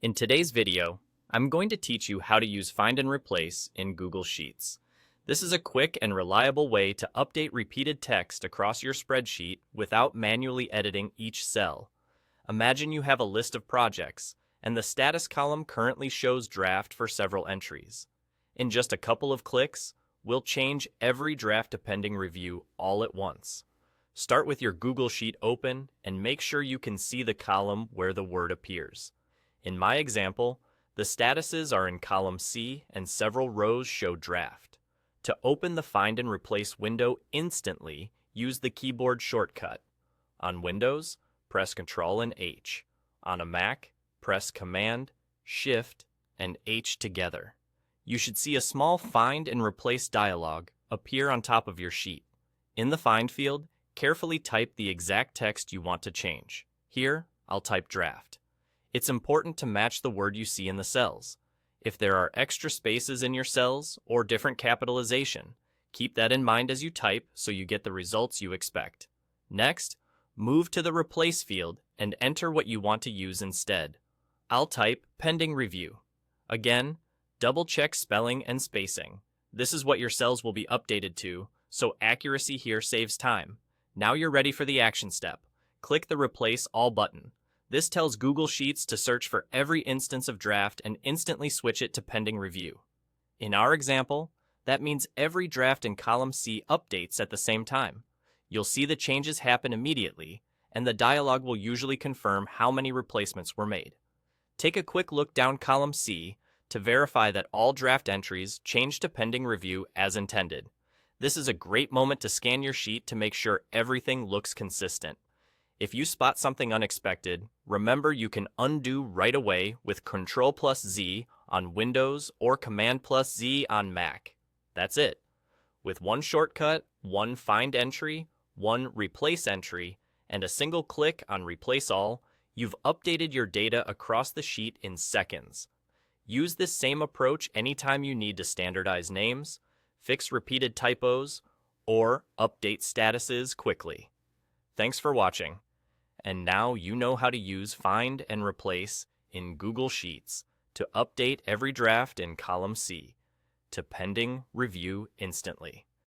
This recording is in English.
In today's video, I'm going to teach you how to use Find and Replace in Google Sheets. This is a quick and reliable way to update repeated text across your spreadsheet without manually editing each cell. Imagine you have a list of projects, and the status column currently shows draft for several entries. In just a couple of clicks, we'll change every draft to pending review all at once. Start with your Google Sheet open and make sure you can see the column where the word appears. In my example, the statuses are in column C and several rows show draft. To open the Find and Replace window instantly, use the keyboard shortcut. On Windows, press Ctrl and H. On a Mac, press Command, Shift, and H together. You should see a small Find and Replace dialog appear on top of your sheet. In the Find field, carefully type the exact text you want to change. Here, I'll type draft. It's important to match the word you see in the cells. If there are extra spaces in your cells or different capitalization, keep that in mind as you type so you get the results you expect. Next, move to the Replace field and enter what you want to use instead. I'll type pending review. Again, double-check spelling and spacing. This is what your cells will be updated to, so accuracy here saves time. Now you're ready for the action step. Click the Replace All button. This tells Google Sheets to search for every instance of draft and instantly switch it to pending review. In our example, that means every draft in column C updates at the same time. You'll see the changes happen immediately, and the dialog will usually confirm how many replacements were made. Take a quick look down column C to verify that all draft entries change to pending review as intended. This is a great moment to scan your sheet to make sure everything looks consistent. If you spot something unexpected, remember you can undo right away with Ctrl+Z on Windows or Command+Z on Mac. That's it. With one shortcut, one Find entry, one Replace entry, and a single click on Replace All, you've updated your data across the sheet in seconds. Use this same approach anytime you need to standardize names, fix repeated typos, or update statuses quickly. Thanks for watching. And now you know how to use Find and Replace in Google Sheets to update every draft in column C to pending review instantly.